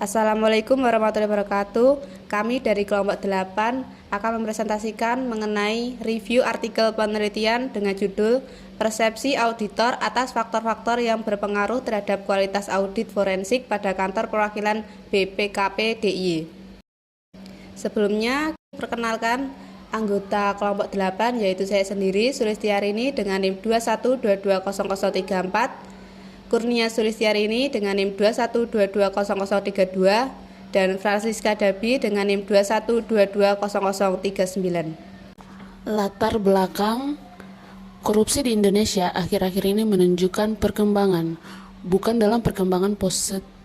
Assalamualaikum warahmatullahi wabarakatuh. Kami dari kelompok 8 akan mempresentasikan mengenai review artikel penelitian dengan judul Persepsi Auditor atas faktor-faktor yang berpengaruh terhadap kualitas audit forensik pada kantor perwakilan BPKP DIY. Sebelumnya, perkenalkan anggota kelompok 8 yaitu saya sendiri, Sulistiarini dengan NIM 212200034, Kurnia Sulistiarini dengan NIM 212200032 dan Francisca Dabi dengan NIM 212200039. Latar belakang korupsi di Indonesia akhir-akhir ini menunjukkan perkembangan, bukan dalam perkembangan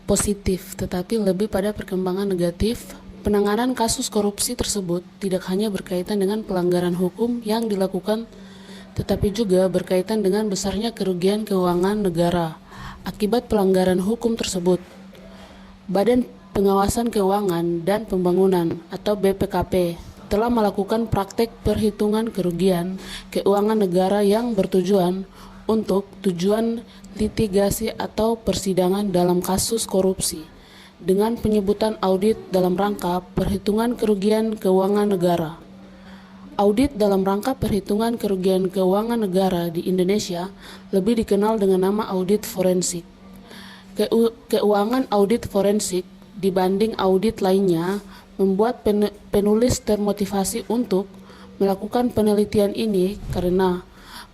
positif, tetapi lebih pada perkembangan negatif. Penanganan kasus korupsi tersebut tidak hanya berkaitan dengan pelanggaran hukum yang dilakukan, tetapi juga berkaitan dengan besarnya kerugian keuangan negara akibat pelanggaran hukum tersebut. Badan Pengawasan Keuangan dan Pembangunan atau BPKP telah melakukan praktek perhitungan kerugian keuangan negara yang bertujuan untuk tujuan litigasi atau persidangan dalam kasus korupsi dengan penyebutan audit dalam rangka perhitungan kerugian keuangan negara. Audit dalam rangka perhitungan kerugian keuangan negara di Indonesia lebih dikenal dengan nama audit forensik. Keuangan audit forensik dibanding audit lainnya membuat penulis termotivasi untuk melakukan penelitian ini karena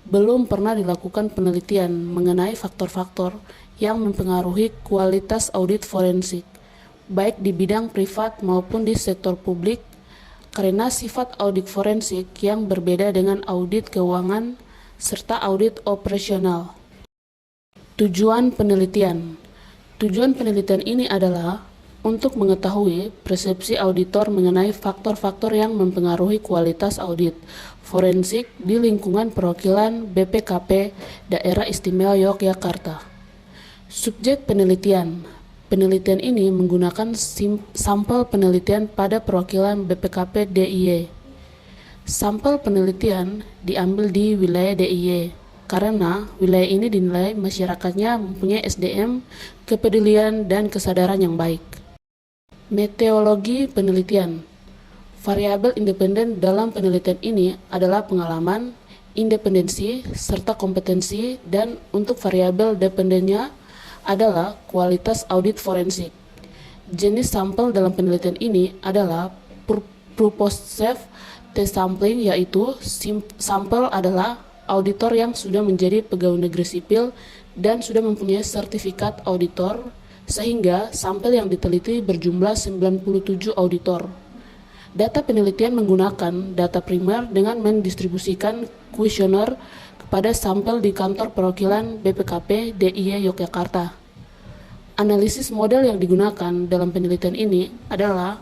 belum pernah dilakukan penelitian mengenai faktor-faktor yang mempengaruhi kualitas audit forensik, baik di bidang privat maupun di sektor publik, karena sifat audit forensik yang berbeda dengan audit keuangan serta audit operasional. Tujuan penelitian ini adalah untuk mengetahui persepsi auditor mengenai faktor-faktor yang mempengaruhi kualitas audit forensik di lingkungan perwakilan BPKP Daerah Istimewa Yogyakarta. Subjek penelitian ini menggunakan sampel penelitian pada perwakilan BPKP DIY. Sampel penelitian diambil di wilayah DIY karena wilayah ini dinilai masyarakatnya mempunyai SDM, kepedulian, dan kesadaran yang baik. Metodologi penelitian. Variabel independen dalam penelitian ini adalah pengalaman, independensi, serta kompetensi, dan untuk variabel dependennya adalah kualitas audit forensik. Jenis sampel dalam penelitian ini adalah purposive test sampling, yaitu sampel adalah auditor yang sudah menjadi pegawai negeri sipil dan sudah mempunyai sertifikat auditor, sehingga sampel yang diteliti berjumlah 97 auditor. Data penelitian menggunakan data primer dengan mendistribusikan kuesioner pada sampel di kantor perwakilan BPKP DIY Yogyakarta. Analisis model yang digunakan dalam penelitian ini adalah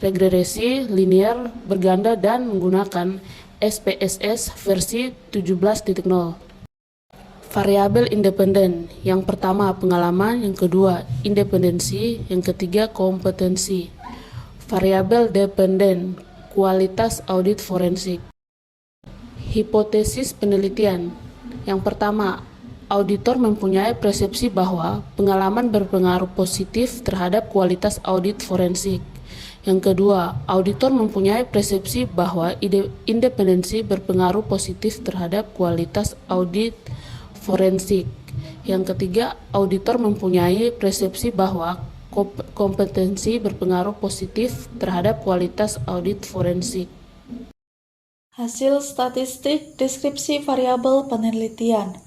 regresi linear berganda dan menggunakan SPSS versi 17.0. Variabel independen, yang pertama pengalaman, yang kedua independensi, yang ketiga kompetensi. Variabel dependen, kualitas audit forensik. Hipotesis penelitian. Yang pertama, auditor mempunyai persepsi bahwa pengalaman berpengaruh positif terhadap kualitas audit forensik. Yang kedua, auditor mempunyai persepsi bahwa independensi berpengaruh positif terhadap kualitas audit forensik. Yang ketiga, auditor mempunyai persepsi bahwa kompetensi berpengaruh positif terhadap kualitas audit forensik. Hasil statistik deskripsi variabel penelitian.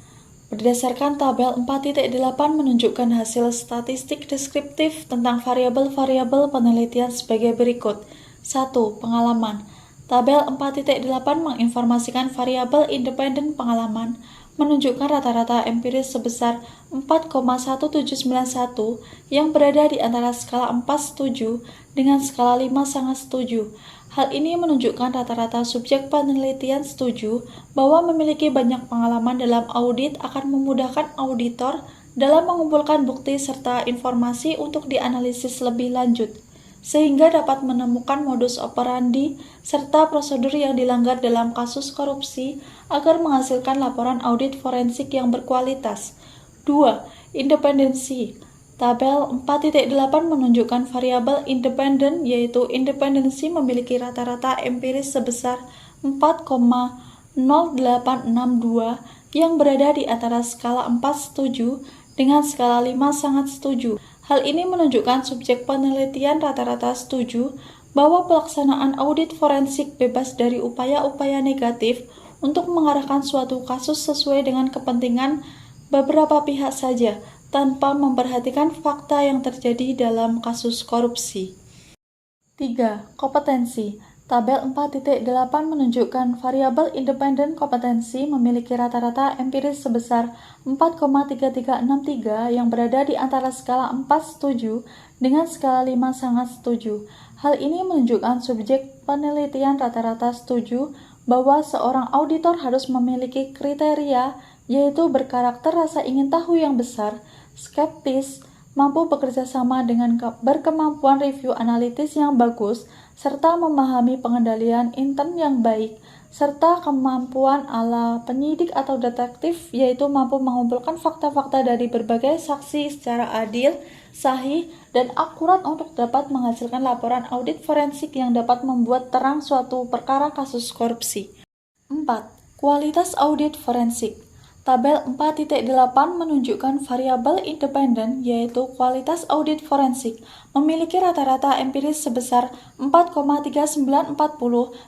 Berdasarkan tabel 4.8 menunjukkan hasil statistik deskriptif tentang variabel-variabel penelitian sebagai berikut. 1. Pengalaman. Tabel 4.8 menginformasikan variabel independen pengalaman menunjukkan rata-rata empiris sebesar 4,1791 yang berada di antara skala 4 setuju dengan skala 5 sangat setuju. Hal ini menunjukkan rata-rata subjek penelitian setuju bahwa memiliki banyak pengalaman dalam audit akan memudahkan auditor dalam mengumpulkan bukti serta informasi untuk dianalisis lebih lanjut, sehingga dapat menemukan modus operandi serta prosedur yang dilanggar dalam kasus korupsi agar menghasilkan laporan audit forensik yang berkualitas. 2. Independensi. Tabel 4.8 menunjukkan variabel independen, yaitu independensi memiliki rata-rata empiris sebesar 4,0862 yang berada di antara skala 4 setuju dengan skala 5 sangat setuju. Hal ini menunjukkan subjek penelitian rata-rata setuju bahwa pelaksanaan audit forensik bebas dari upaya-upaya negatif untuk mengarahkan suatu kasus sesuai dengan kepentingan beberapa pihak saja, tanpa memperhatikan fakta yang terjadi dalam kasus korupsi. 3. Kompetensi. Tabel 4.8 menunjukkan variabel independen kompetensi memiliki rata-rata empiris sebesar 4,3363 yang berada di antara skala 4 setuju dengan skala 5 sangat setuju. Hal ini menunjukkan subjek penelitian rata-rata setuju bahwa seorang auditor harus memiliki kriteria, yaitu berkarakter rasa ingin tahu yang besar, skeptis, mampu bekerja sama dengan berkemampuan review analitis yang bagus, serta memahami pengendalian intern yang baik, serta kemampuan ala penyidik atau detektif, yaitu mampu mengumpulkan fakta-fakta dari berbagai saksi secara adil, sahih, dan akurat untuk dapat menghasilkan laporan audit forensik yang dapat membuat terang suatu perkara kasus korupsi. 4. Kualitas audit forensik. Tabel 4.8 menunjukkan variabel independen, yaitu kualitas audit forensik, memiliki rata-rata empiris sebesar 4,3940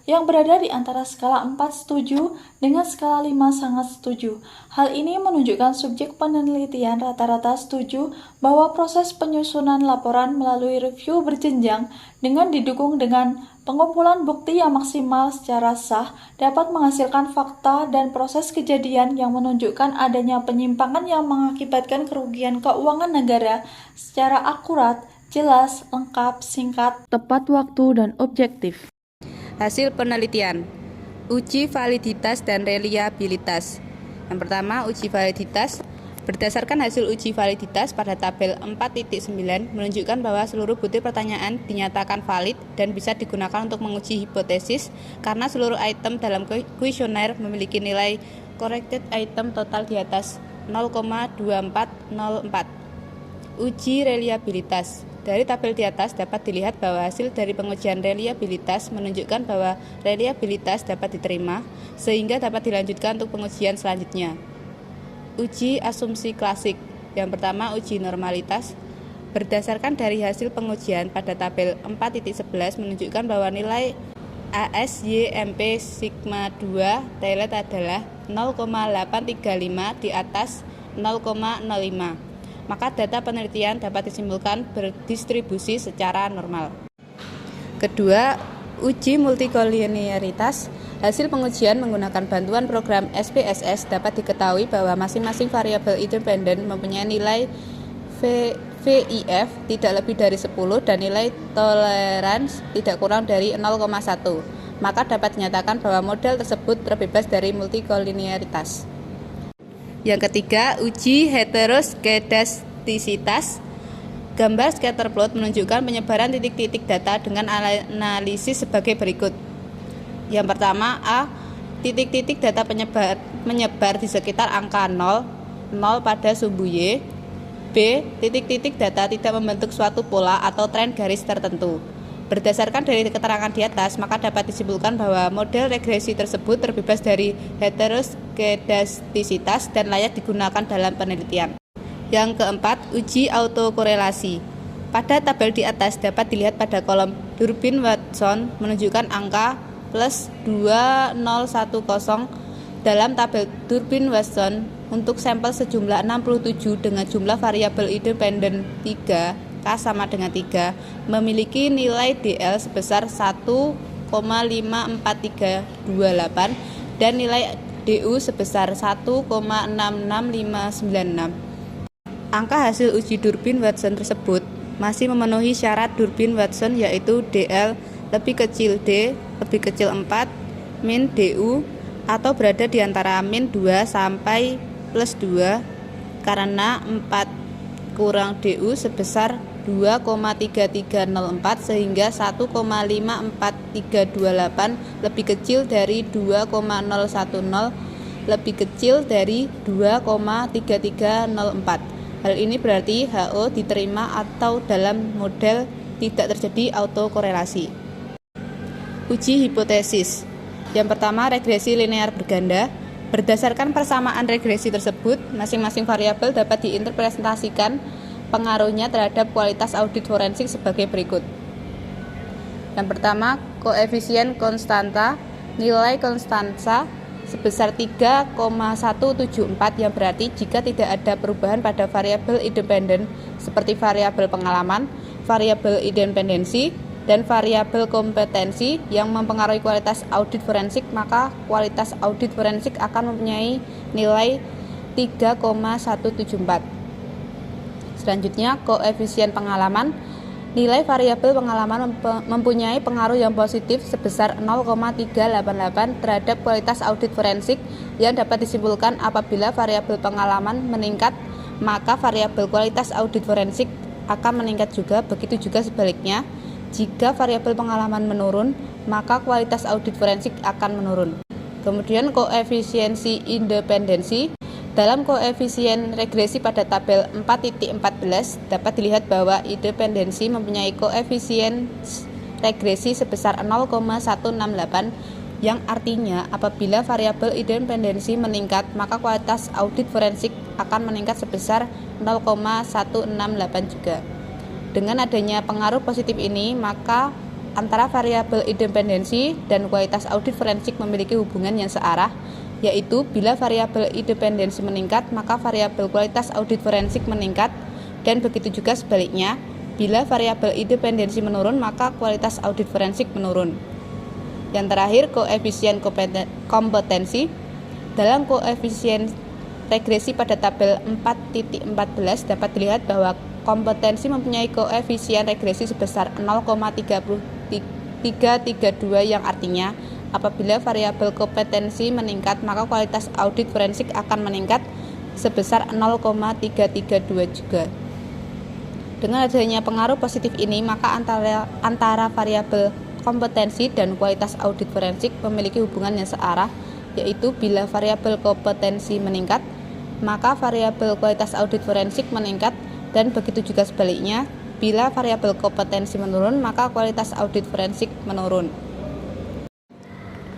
yang berada di antara skala 4 setuju dengan skala 5 sangat setuju. Hal ini menunjukkan subjek penelitian rata-rata setuju bahwa proses penyusunan laporan melalui review berjenjang dengan didukung dengan pengumpulan bukti yang maksimal secara sah dapat menghasilkan fakta dan proses kejadian yang menunjukkan adanya penyimpangan yang mengakibatkan kerugian keuangan negara secara akurat, jelas, lengkap, singkat, tepat waktu, dan objektif. Hasil penelitian. Uji validitas dan reliabilitas. Yang pertama, uji validitas. Berdasarkan hasil uji validitas pada tabel 4.9 menunjukkan bahwa seluruh butir pertanyaan dinyatakan valid dan bisa digunakan untuk menguji hipotesis karena seluruh item dalam kuesioner memiliki nilai corrected item total di atas 0,2404. Uji reliabilitas. Dari tabel di atas dapat dilihat bahwa hasil dari pengujian reliabilitas menunjukkan bahwa reliabilitas dapat diterima sehingga dapat dilanjutkan untuk pengujian selanjutnya. Uji asumsi klasik. Yang pertama, uji normalitas. Berdasarkan dari hasil pengujian pada tabel 4.11 menunjukkan bahwa nilai ASYMP sigma 2 telet adalah 0,835 di atas 0,05. Maka data penelitian dapat disimpulkan berdistribusi secara normal. Kedua, uji multikolinearitas. Hasil pengujian menggunakan bantuan program SPSS dapat diketahui bahwa masing-masing variabel independen mempunyai nilai VIF tidak lebih dari 10 dan nilai tolerans tidak kurang dari 0,1. Maka dapat dinyatakan bahwa model tersebut terbebas dari multikolinearitas. Yang ketiga, uji heteroskedastisitas. Gambar scatter plot menunjukkan penyebaran titik-titik data dengan analisis sebagai berikut. Yang pertama, A. Titik-titik data menyebar di sekitar angka 0 pada sumbu Y. B. Titik-titik data tidak membentuk suatu pola atau tren garis tertentu. Berdasarkan dari keterangan di atas, maka dapat disimpulkan bahwa model regresi tersebut terbebas dari heteroskedastisitas dan layak digunakan dalam penelitian. Yang keempat, uji autokorelasi. Pada tabel di atas dapat dilihat pada kolom Durbin-Watson menunjukkan angka plus 2010 dalam tabel Durbin-Watson untuk sampel sejumlah 67 dengan jumlah variabel independen 3, K sama dengan 3, memiliki nilai DL sebesar 1,54328 dan nilai DU sebesar 1,66596. Angka hasil uji Durbin-Watson tersebut masih memenuhi syarat Durbin-Watson, yaitu DL lebih kecil D lebih kecil 4 min DU atau berada di antara min 2 sampai plus 2 karena 4 kurang DU sebesar 2,3304 sehingga 1,54328 lebih kecil dari 2,010 lebih kecil dari 2,3304. Hal ini berarti HO diterima atau dalam model tidak terjadi autokorelasi. Uji hipotesis. Yang pertama, regresi linear berganda. Berdasarkan persamaan regresi tersebut, masing-masing variabel dapat diinterpretasikan pengaruhnya terhadap kualitas audit forensik sebagai berikut. Yang pertama, koefisien konstanta. Nilai konstanta sebesar 3,174 yang berarti jika tidak ada perubahan pada variabel independen seperti variabel pengalaman, variabel independensi, dan variabel kompetensi yang mempengaruhi kualitas audit forensik, maka kualitas audit forensik akan mempunyai nilai 3,174. Selanjutnya, koefisien pengalaman. Nilai variabel pengalaman mempunyai pengaruh yang positif sebesar 0,388 terhadap kualitas audit forensik yang dapat disimpulkan apabila variabel pengalaman meningkat, maka variabel kualitas audit forensik akan meningkat juga, begitu juga sebaliknya. Jika variabel pengalaman menurun, maka kualitas audit forensik akan menurun. Kemudian koefisiensi independensi. Dalam koefisien regresi pada tabel 4.14 dapat dilihat bahwa independensi mempunyai koefisien regresi sebesar 0,168 yang artinya apabila variabel independensi meningkat maka kualitas audit forensik akan meningkat sebesar 0,168 juga. Dengan adanya pengaruh positif ini, maka antara variabel independensi dan kualitas audit forensik memiliki hubungan yang searah, yaitu bila variabel independensi meningkat, maka variabel kualitas audit forensik meningkat, dan begitu juga sebaliknya, bila variabel independensi menurun, maka kualitas audit forensik menurun. Yang terakhir, koefisien kompetensi. Dalam koefisien regresi pada tabel 4.14 dapat dilihat bahwa kompetensi mempunyai koefisien regresi sebesar 0,332 yang artinya apabila variabel kompetensi meningkat, maka kualitas audit forensik akan meningkat sebesar 0,332 juga. Dengan adanya pengaruh positif ini, maka antara variabel kompetensi dan kualitas audit forensik memiliki hubungan yang searah, yaitu bila variabel kompetensi meningkat, maka variabel kualitas audit forensik meningkat, dan begitu juga sebaliknya, bila variabel kompetensi menurun, maka kualitas audit forensik menurun.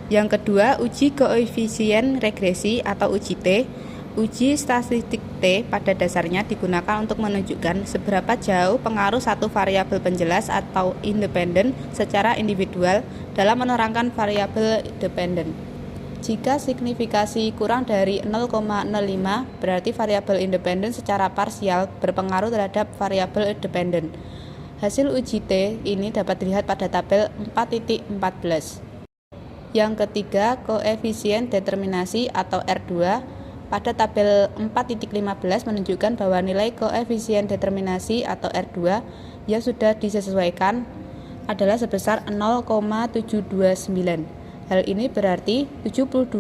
Yang kedua, uji koefisien regresi atau uji T. Uji statistik T pada dasarnya digunakan untuk menunjukkan seberapa jauh pengaruh satu variabel penjelas atau independen secara individual dalam menerangkan variabel dependen. Jika signifikasi kurang dari 0,05, berarti variabel independen secara parsial berpengaruh terhadap variabel dependen. Hasil uji T ini dapat dilihat pada tabel 4.14. Yang ketiga, koefisien determinasi atau R2 pada tabel 4.15 menunjukkan bahwa nilai koefisien determinasi atau R2 yang sudah disesuaikan adalah sebesar 0,729. Hal ini berarti 72,9%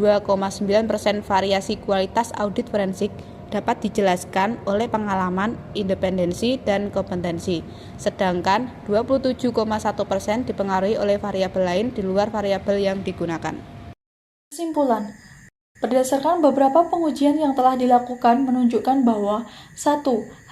variasi kualitas audit forensik dapat dijelaskan oleh pengalaman, independensi, dan kompetensi, sedangkan 27,1% dipengaruhi oleh variabel lain di luar variabel yang digunakan. Kesimpulan. Berdasarkan beberapa pengujian yang telah dilakukan menunjukkan bahwa 1.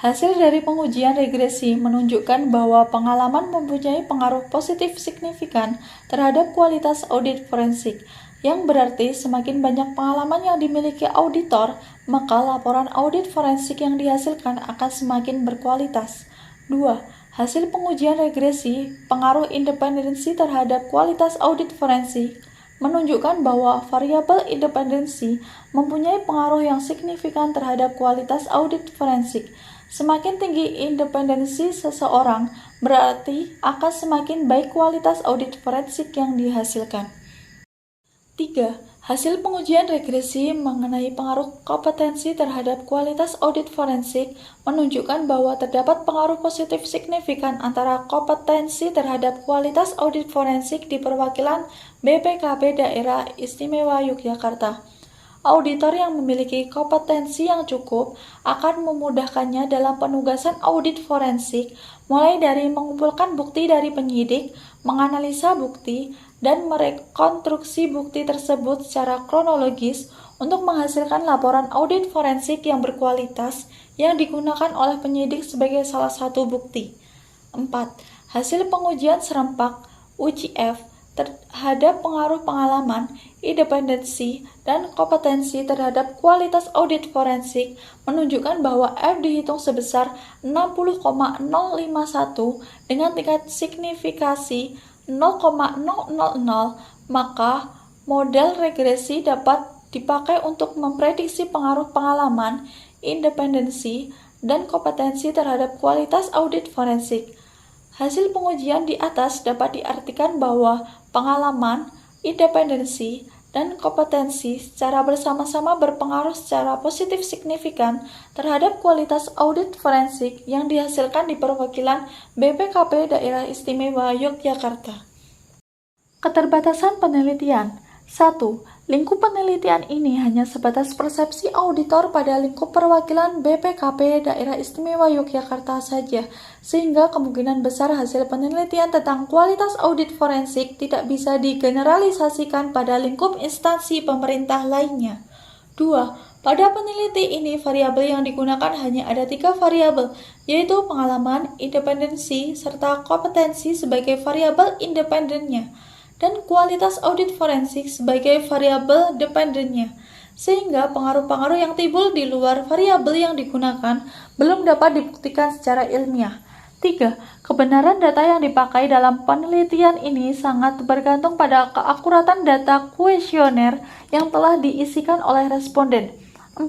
Hasil dari pengujian regresi menunjukkan bahwa pengalaman mempunyai pengaruh positif signifikan terhadap kualitas audit forensik, yang berarti semakin banyak pengalaman yang dimiliki auditor, maka laporan audit forensik yang dihasilkan akan semakin berkualitas. 2. Hasil pengujian regresi, pengaruh independensi terhadap kualitas audit forensik, menunjukkan bahwa variabel independensi mempunyai pengaruh yang signifikan terhadap kualitas audit forensik. Semakin tinggi independensi seseorang, berarti akan semakin baik kualitas audit forensik yang dihasilkan. 3. Hasil pengujian regresi mengenai pengaruh kompetensi terhadap kualitas audit forensik menunjukkan bahwa terdapat pengaruh positif signifikan antara kompetensi terhadap kualitas audit forensik di perwakilan BPKB Daerah Istimewa Yogyakarta. Auditor yang memiliki kompetensi yang cukup akan memudahkannya dalam penugasan audit forensik, mulai dari mengumpulkan bukti dari penyidik, menganalisa bukti, dan merekonstruksi bukti tersebut secara kronologis untuk menghasilkan laporan audit forensik yang berkualitas yang digunakan oleh penyidik sebagai salah satu bukti. 4. Hasil pengujian serempak (UGF) terhadap pengaruh pengalaman, independensi, dan kompetensi terhadap kualitas audit forensik menunjukkan bahwa F dihitung sebesar 60,051 dengan tingkat signifikasi 0,000, maka model regresi dapat dipakai untuk memprediksi pengaruh pengalaman, independensi, dan kompetensi terhadap kualitas audit forensik. Hasil pengujian di atas dapat diartikan bahwa pengalaman, independensi, dan kompetensi secara bersama-sama berpengaruh secara positif signifikan terhadap kualitas audit forensik yang dihasilkan di perwakilan BPKP Daerah Istimewa Yogyakarta. Keterbatasan penelitian. 1. Lingkup penelitian ini hanya sebatas persepsi auditor pada lingkup perwakilan BPKP Daerah Istimewa Yogyakarta saja, sehingga kemungkinan besar hasil penelitian tentang kualitas audit forensik tidak bisa digeneralisasikan pada lingkup instansi pemerintah lainnya. 2. Pada peneliti ini, variabel yang digunakan hanya ada 3 variabel, yaitu pengalaman, independensi, serta kompetensi sebagai variabel independennya, dan kualitas audit forensik sebagai variabel dependennya, sehingga pengaruh-pengaruh yang timbul di luar variabel yang digunakan belum dapat dibuktikan secara ilmiah. 3. Kebenaran data yang dipakai dalam penelitian ini sangat bergantung pada keakuratan data kuesioner yang telah diisikan oleh responden. 4.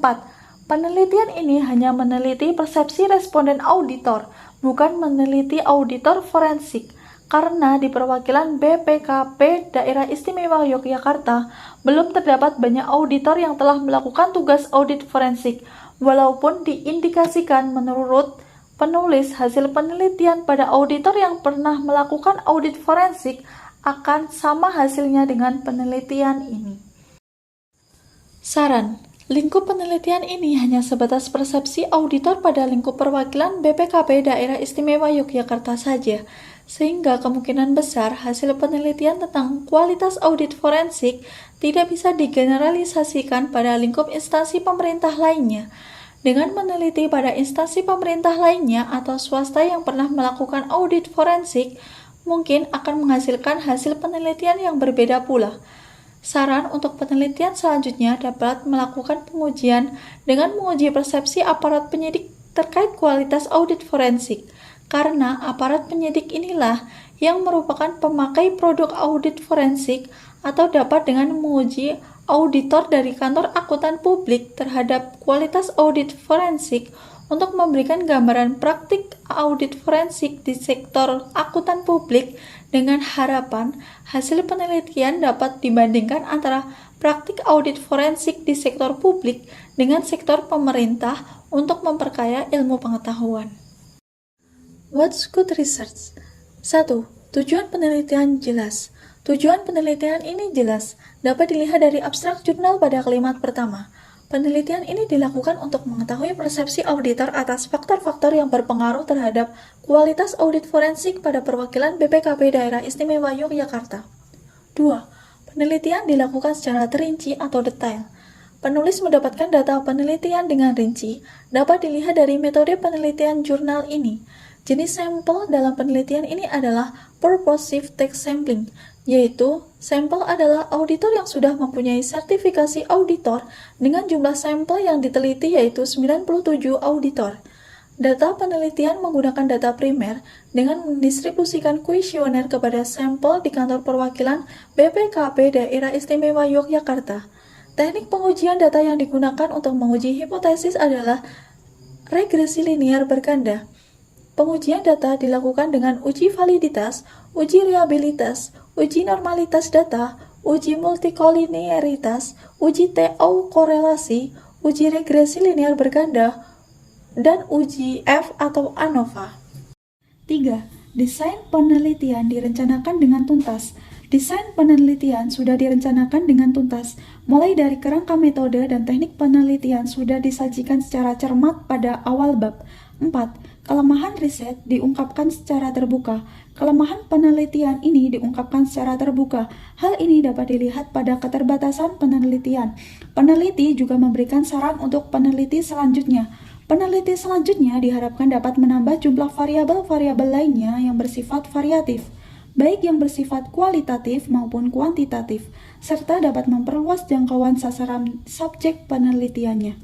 Penelitian ini hanya meneliti persepsi responden auditor, bukan meneliti auditor forensik. Karena di perwakilan BPKP Daerah Istimewa Yogyakarta belum terdapat banyak auditor yang telah melakukan tugas audit forensik, walaupun diindikasikan menurut penulis hasil penelitian pada auditor yang pernah melakukan audit forensik akan sama hasilnya dengan penelitian ini. Saran. Lingkup penelitian ini hanya sebatas persepsi auditor pada lingkup perwakilan BPKP Daerah Istimewa Yogyakarta saja, sehingga kemungkinan besar hasil penelitian tentang kualitas audit forensik tidak bisa digeneralisasikan pada lingkup instansi pemerintah lainnya. Dengan meneliti pada instansi pemerintah lainnya atau swasta yang pernah melakukan audit forensik, mungkin akan menghasilkan hasil penelitian yang berbeda pula. Saran untuk penelitian selanjutnya dapat melakukan pengujian dengan menguji persepsi aparat penyidik terkait kualitas audit forensik, karena aparat penyidik inilah yang merupakan pemakai produk audit forensik atau dapat dengan menguji auditor dari kantor akuntan publik terhadap kualitas audit forensik untuk memberikan gambaran praktik audit forensik di sektor akuntan publik dengan harapan hasil penelitian dapat dibandingkan antara praktik audit forensik di sektor publik dengan sektor pemerintah untuk memperkaya ilmu pengetahuan. What's good research? 1. Tujuan penelitian jelas. Tujuan penelitian ini jelas, dapat dilihat dari abstrak jurnal pada kalimat pertama. Penelitian ini dilakukan untuk mengetahui persepsi auditor atas faktor-faktor yang berpengaruh terhadap kualitas audit forensik pada perwakilan BPKP Daerah Istimewa Yogyakarta. 2. Penelitian dilakukan secara terinci atau detail. Penulis mendapatkan data penelitian dengan rinci, dapat dilihat dari metode penelitian jurnal ini. Jenis sampel dalam penelitian ini adalah purposive text sampling, yaitu sampel adalah auditor yang sudah mempunyai sertifikasi auditor dengan jumlah sampel yang diteliti yaitu 97 auditor. Data penelitian menggunakan data primer dengan mendistribusikan kuesioner kepada sampel di kantor perwakilan BPKP Daerah Istimewa Yogyakarta. Teknik pengujian data yang digunakan untuk menguji hipotesis adalah regresi linear berganda. Pengujian data dilakukan dengan uji validitas, uji reliabilitas, uji normalitas data, uji multikolinearitas, uji TO korelasi, uji regresi linear berganda, dan uji F atau ANOVA. 3. Desain penelitian direncanakan dengan tuntas. Desain penelitian sudah direncanakan dengan tuntas, mulai dari kerangka metode dan teknik penelitian sudah disajikan secara cermat pada awal bab. 4. Kelemahan riset diungkapkan secara terbuka. Kelemahan penelitian ini diungkapkan secara terbuka. Hal ini dapat dilihat pada keterbatasan penelitian. Peneliti juga memberikan saran untuk peneliti selanjutnya. Peneliti selanjutnya diharapkan dapat menambah jumlah variabel-variabel lainnya yang bersifat variatif, baik yang bersifat kualitatif maupun kuantitatif, serta dapat memperluas jangkauan sasaran subjek penelitiannya.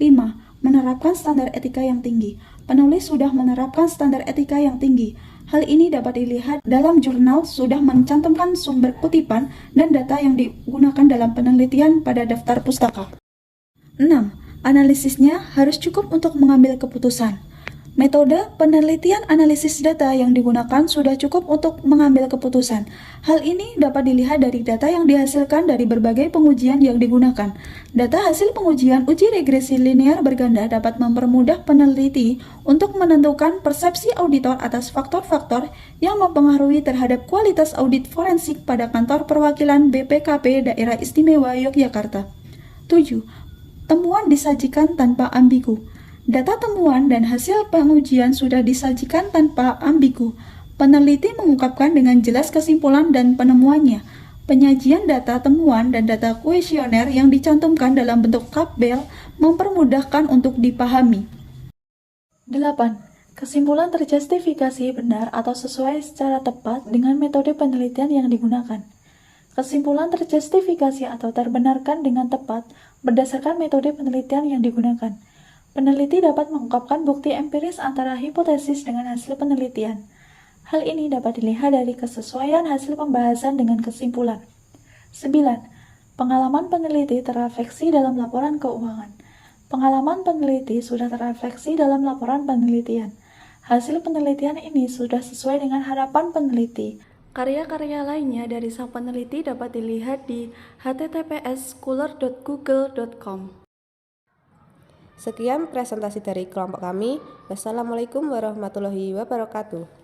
5. Menerapkan standar etika yang tinggi. Penulis sudah menerapkan standar etika yang tinggi. Hal ini dapat dilihat dalam jurnal sudah mencantumkan sumber kutipan dan data yang digunakan dalam penelitian pada daftar pustaka. 6. Analisisnya harus cukup untuk mengambil keputusan. Metode penelitian analisis data yang digunakan sudah cukup untuk mengambil keputusan. Hal ini dapat dilihat dari data yang dihasilkan dari berbagai pengujian yang digunakan. Data hasil pengujian uji regresi linear berganda dapat mempermudah peneliti untuk menentukan persepsi auditor atas faktor-faktor yang mempengaruhi terhadap kualitas audit forensik pada kantor perwakilan BPKP Daerah Istimewa Yogyakarta. 7. Temuan disajikan tanpa ambigu. Data temuan dan hasil pengujian sudah disajikan tanpa ambigu. Peneliti mengungkapkan dengan jelas kesimpulan dan penemuannya. Penyajian data temuan dan data kuesioner yang dicantumkan dalam bentuk tabel mempermudahkan untuk dipahami. 8. Kesimpulan terjustifikasi benar atau sesuai secara tepat dengan metode penelitian yang digunakan. Kesimpulan terjustifikasi atau terbenarkan dengan tepat berdasarkan metode penelitian yang digunakan. Peneliti dapat mengungkapkan bukti empiris antara hipotesis dengan hasil penelitian. Hal ini dapat dilihat dari kesesuaian hasil pembahasan dengan kesimpulan. 9. Pengalaman peneliti terrefleksi dalam laporan keuangan. Pengalaman peneliti sudah terrefleksi dalam laporan penelitian. Hasil penelitian ini sudah sesuai dengan harapan peneliti. Karya-karya lainnya dari sang peneliti dapat dilihat di https://scholar.google.com. Sekian presentasi dari kelompok kami. Wassalamualaikum warahmatullahi wabarakatuh.